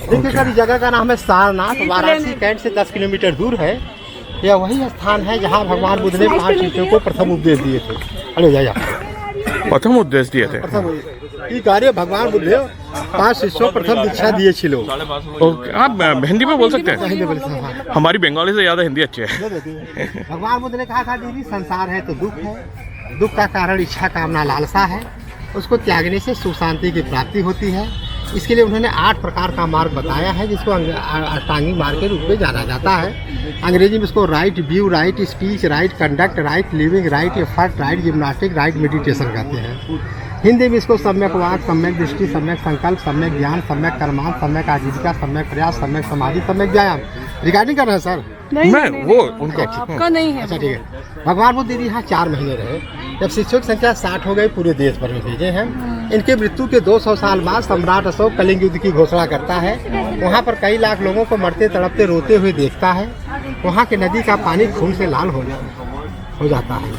देखिए सर, इस जगह का नाम है सारनाथ, वाराणसी कैंट से 10 किलोमीटर दूर है। यह वही स्थान है जहाँ भगवान बुद्ध ने 5 शिष्यों को प्रथम उपदेश दिए थे। अरे जा प्रथम उपदेश दिए थे। ये कार्य भगवान बुद्ध ने 5 शिष्यों को प्रथम दीक्षा दिए छिलो। ओके, आप हिंदी में बोल सकते हैं? हमारी बंगाली से ज़्यादा हिंदी अच्छी है। भगवान बुद्ध ने कहा था दीदी, संसार है तो दुख है, दुख का कारण इच्छा कामना लालसा है, उसको त्यागने से सुख शांति की प्राप्ति होती है। इसके लिए उन्होंने 8 प्रकार का मार्ग बताया है, जिसको अष्टांगिक मार्ग के रूप में जाना जाता है। अंग्रेजी में इसको right view, right speech, right conduct, right living, right effort, right gymnastic, right meditation कहते हैं। हिंदी में इसको सम्यक वाक, सम्यक दृष्टि, सम्यक संकल्प, सम्यक ज्ञान, सम्यक कर्मांत, सम्यक आजीविका, सम्यक प्रयास, सम्यक समाधि, सम्यक व्यायाम। रिकॉर्डिंग कर रहे हैं सर? नहीं, वो उनका आपका नहीं है। अच्छा ठीक है। भगवान बुद्ध दीदी यहाँ 4 महीने रहे। जब शिष्यों की संख्या 60 हो गई, पूरे देश भर में भेजे हैं। इनके मृत्यु के 200 साल बाद सम्राट अशोक कलिंग युद्ध की घोषणा करता है। वहाँ पर कई लाख लोगों को मरते तड़पते रोते हुए देखता है। वहाँ की नदी का पानी खून से लाल हो जाता है।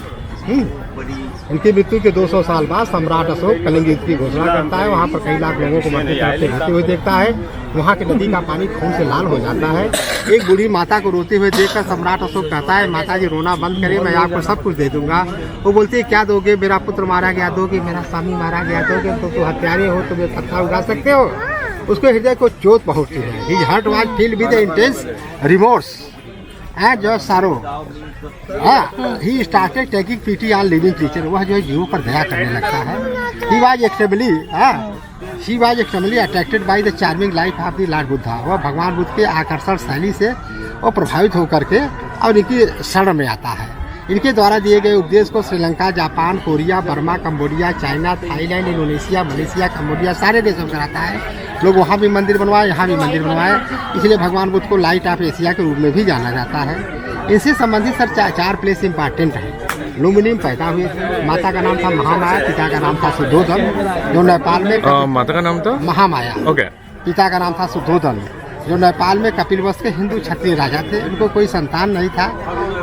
इनकी मृत्यु के 200 साल बाद सम्राट अशोक कलिंग युद्ध की घोषणा करता है। वहाँ पर कई लाख लोगों को मरते तड़पते रोते हुए देखता है। वहाँ की नदी का पानी खून से लाल हो जाता है। एक बूढ़ी माता को रोते हुए देखकर सम्राट अशोक कहता है, माता जी रोना बंद करिए, मैं आपको सब कुछ दे दूंगा। वो बोलती है, क्या दोगे? मेरा पुत्र मारा गया दोगे, मेरा स्वामी मारा गया दोगे, तो हत्यारे हो, तुम्हें पत्थर उगा सकते हो। उसके हृदय को चोट पहुँचती है। His heart was filled with intense remorse and जो sorrow. He started taking pity on living creature. वह जो है जीवों पर दया करने लगता है। He was extremely attracted by the charming life of the lord Buddha. वह भगवान बुद्ध के आकर्षण शैली से और प्रभावित होकर के और इनकी शरण में आता है। इनके द्वारा दिए गए उपदेश को Sri Lanka, Japan, Korea, Burma, Cambodia, China, Thailand, Indonesia, Malaysia, Cambodia सारे देशों में कराता है। लोग वहाँ भी मंदिर बनवाए, यहाँ भी मंदिर बनवाए। इसलिए भगवान बुद्ध को लाइट ऑफ एशिया के रूप में भी जाना जाता है। इनसे संबंधित सर 4 प्लेस इंपॉर्टेंट है। लुम्बिनी में पैदा हुए थे। माता का नाम था महामाया, पिता का नाम था सुद्धोधन, जो नेपाल में माता का नाम था महामाया। ओके। पिता का नाम था सुद्धोधन, जो नेपाल में कपिलवस्तु के हिंदू क्षत्रिय राजा थे। उनको कोई संतान नहीं था।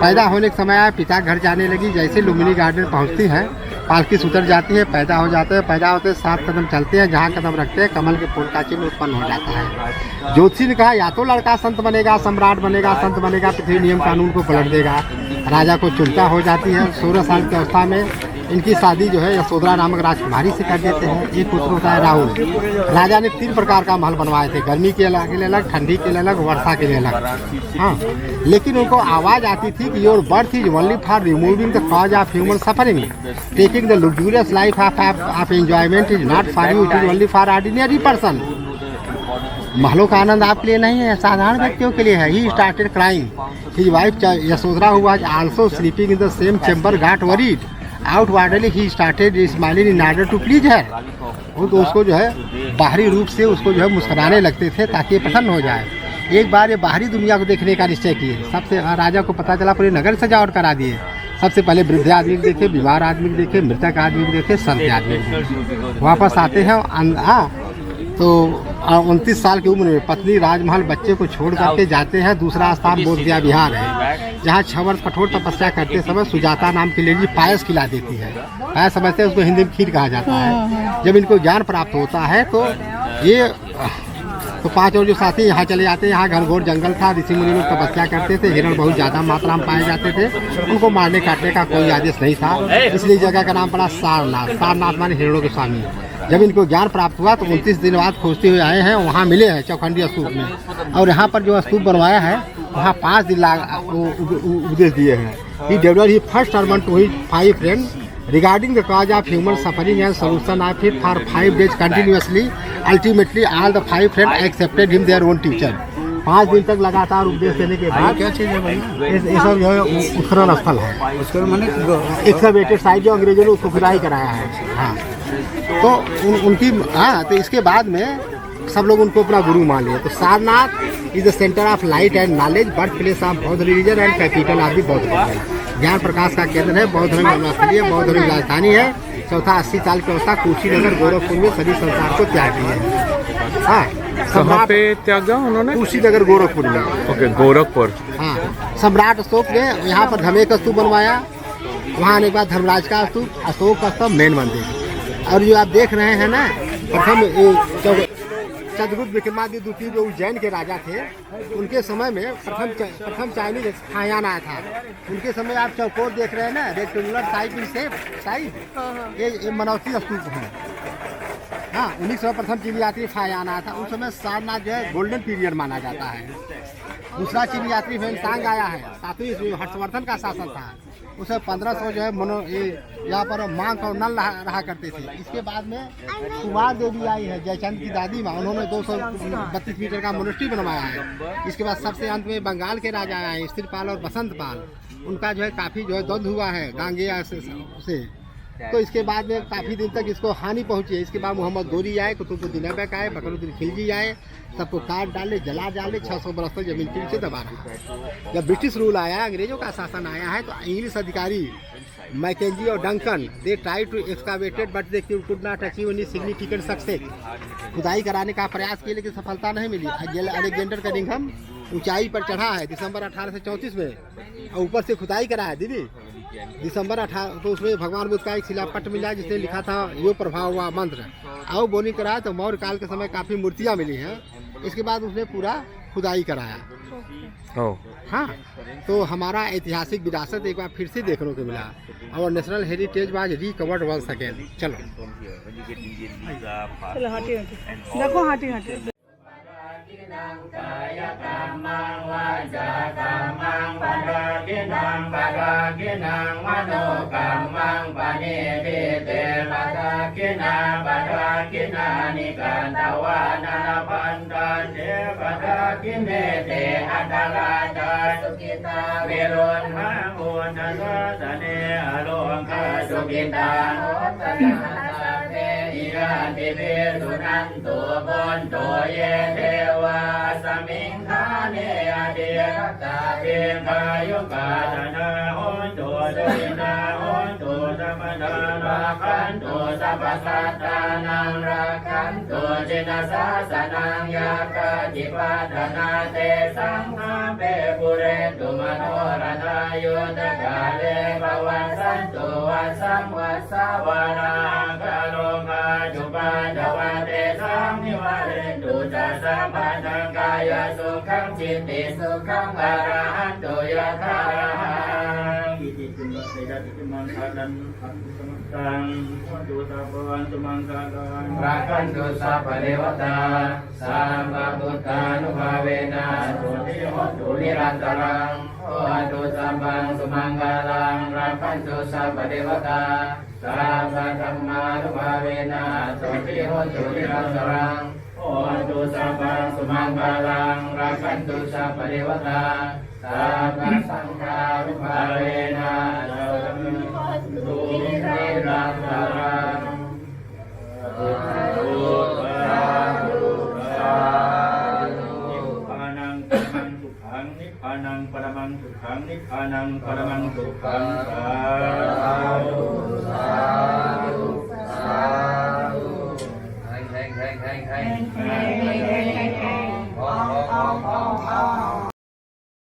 पैदा होने के समय पिता घर जाने लगी। जैसे लुम्बिनी गार्डन पहुंचती हैं, पालकी से उतर जाती है, पैदा हो जाते हैं। पैदा होते 7 कदम चलते हैं, जहाँ कदम रखते हैं कमल के फूल का चिन्ह उत्पन्न हो जाता है। ज्योतिषी ने कहा, या तो लड़का संत बनेगा, सम्राट बनेगा, संत बनेगा, पृथ्वी नियम कानून को पलट देगा। राजा को चिंता हो जाती है। 16 साल की अवस्था में इनकी शादी जो है यशोधरा नामक राजकुमारी से कर देते हैं। एक पुत्र होता है राहुल। राजा ने 3 प्रकार का महल बनवाए थे, गर्मी के लिए अलग, ठंडी के लिए अलग, वर्षा के लिए अलग। हाँ, लेकिन उनको आवाज़ आती थी कि your birth is only for removing the cause of human suffering, taking the luxurious life of enjoyment is not for you, it is only for ordinary person. महलों का आनंद आपके लिए नहीं है, साधारण व्यक्तियों के लिए है। He started crying, his wife Yashodhara who was also sleeping in the same chamber got worried. Outwardly he started smiling in order to please her. वो तो उसको जो है बाहरी रूप से उसको जो है मुस्कुराने लगते थे ताकि प्रसन्न हो जाए। एक बार ये बाहरी दुनिया को देखने का निश्चय किए। सबसे राजा को पता चला, पूरे नगर सजावट करा दिए। सबसे पहले वृद्ध आदमी को देखे, बीमार आदमी को देखे, मृतक आदमी को देखे, संत आदमी को देखे। वापस आते हैं तो 29 साल की उम्र में पत्नी राजमहल बच्चे को छोड़ करके जाते हैं। दूसरा स्थान बोधगया बिहार है, जहाँ 6 वर्ष कठोर तपस्या करते समय सुजाता नाम की लेडी पायस खिला देती है। पायस समझते हैं, उसको हिंदी में खीर कहा जाता है। जब इनको ज्ञान प्राप्त होता है तो ये 5 और जो साथी यहाँ चले जाते हैं। यहाँ घनघोर जंगल था, ऋषि मुनि लोग तपस्या करते थे, हिरण बहुत ज़्यादा मात्रा में पाए जाते थे। उनको मारने काटने का कोई आदेश नहीं था, इसलिए जगह का नाम पड़ा सारनाथ। सारनाथ माने हिरणों के स्वामी। जब इनको ज्ञान प्राप्त हुआ तो 29 दिन बाद खोजते हुए आए हैं, वहाँ मिले हैं चौखंडी स्तूप में। और यहाँ पर जो स्तूप बनवाया है वहाँ 5 दिन उपदेश दिए हैं। He develop he first sermon to he 5 friend regarding the cause of human suffering and solution of it for 5 days continuously. Ultimately all the 5 friends accepted him their own teacher. 5 दिन तक लगातार उपदेश देने के बाद क्या चीज़ है भाई? ये सब जो है उत्खनन स्थल है। उसके माने एक्सकवेटेड साइट जो अंग्रेजों ने उसको खुदाई कराया है। हाँ, तो उनकी तो इसके बाद में सब लोग उनको अपना गुरु मान लिए। तो Sarnath is the centre of light and knowledge, birth place of Bauddh religion and capital of the Bauddh religion. ज्ञान प्रकाश का केंद्र है, बौद्ध धर्म जन्मस्थली है, बौद्ध धर्म राजधानी है। चौथा 80 साल की अवस्था कुशीनगर गोरखपुर में सभी संसार को त्याग दिया। हाँ, कहाँ पे त्यागा उन्होंने? कुशीनगर गोरखपुर में। ओके, गोरखपुर। हाँ, सम्राट अशोक ने यहाँ पर धर्मे का स्तूप बनवाया। वहाँ आने के बाद धर्मराज का स्तूप, अशोक का स्तूप, मेन मंदिर। और जो आप देख रहे हैं ना, प्रथम चंद्रगुप्त विक्रमादित्य द्वितीय जो उज्जैन के राजा थे, उनके समय में प्रथम चाइनीज फायान आया था। उनके समय आप चौकोर देख रहे हैं ना, rectangular type in shape type, ये मनौती स्तूप है। हाँ, 1900 प्रथम चीनी यात्री फायान आया था। उस समय सारनाथ जो है गोल्डन पीरियड माना जाता है। दूसरा चीनी यात्री फेंगसांग आया है, 7वीं ईस्वी में हर्षवर्धन का शासन था। उसे 1500 जो है यहाँ पर मांग और नल रहा करते थे। इसके बाद में कुमार देवी आई है, जयचंद की दादी माँ, उन्होंने 232 मीटर का मोनेस्ट्री बनवाया है। इसके बाद सबसे अंत में बंगाल के राजा आए हैं, स्थिरपाल और बसंत पाल। उनका जो है काफ़ी जो है द्वंद्व हुआ है गांगेय से। तो इसके बाद में काफ़ी दिन तक इसको हानि पहुंची है। इसके बाद मोहम्मद गोरी आए, कुतुबुद्दीन ऐबक आए, बकरुद्दीन खिलजी आए, सबको काट डाले, जला डाले, 600 बरस तक जमीन के नीचे दबा रहा। जब ब्रिटिश रूल आया, अंग्रेजों का शासन आया है, तो इंग्लिश अधिकारी मैकेंजी और Duncan they try to excavated but they could not achieve any significant success. खुदाई कराने का प्रयास किया लेकिन सफलता नहीं मिली। अलेक्जेंडर कनिंघम ऊंचाई पर चढ़ा है दिसंबर 1834 में, और ऊपर से खुदाई करा है दीदी दिसंबर 18, तो उसमें भगवान बुद्ध का एक शिलापट मिला जिसने लिखा था यो प्रभाव हुआ मंत्र। आओ बोनी कराया तो मौर्य काल के समय काफ़ी मूर्तियाँ मिली हैं। इसके बाद उसने पूरा खुदाई कराया। हाँ, तो हमारा ऐतिहासिक विरासत एक बार फिर से देखने को मिला। और national heritage was recovered once again. चलो हाथी देखो, हाथी हाथी Rakantu sapa dewata samba buddhanubbhavena tuti nirantarang hotu sambang sumanggalang rakantu sapa dewata samba dhammanubbhavena tuti nirantarang hotu sambang sumanggalang rakantu sapa dewata samba sanghanubbhavena tuti nirantarang. Nippanang paramang tukhang, nippanang paramang tukhang, sadhu sadhu.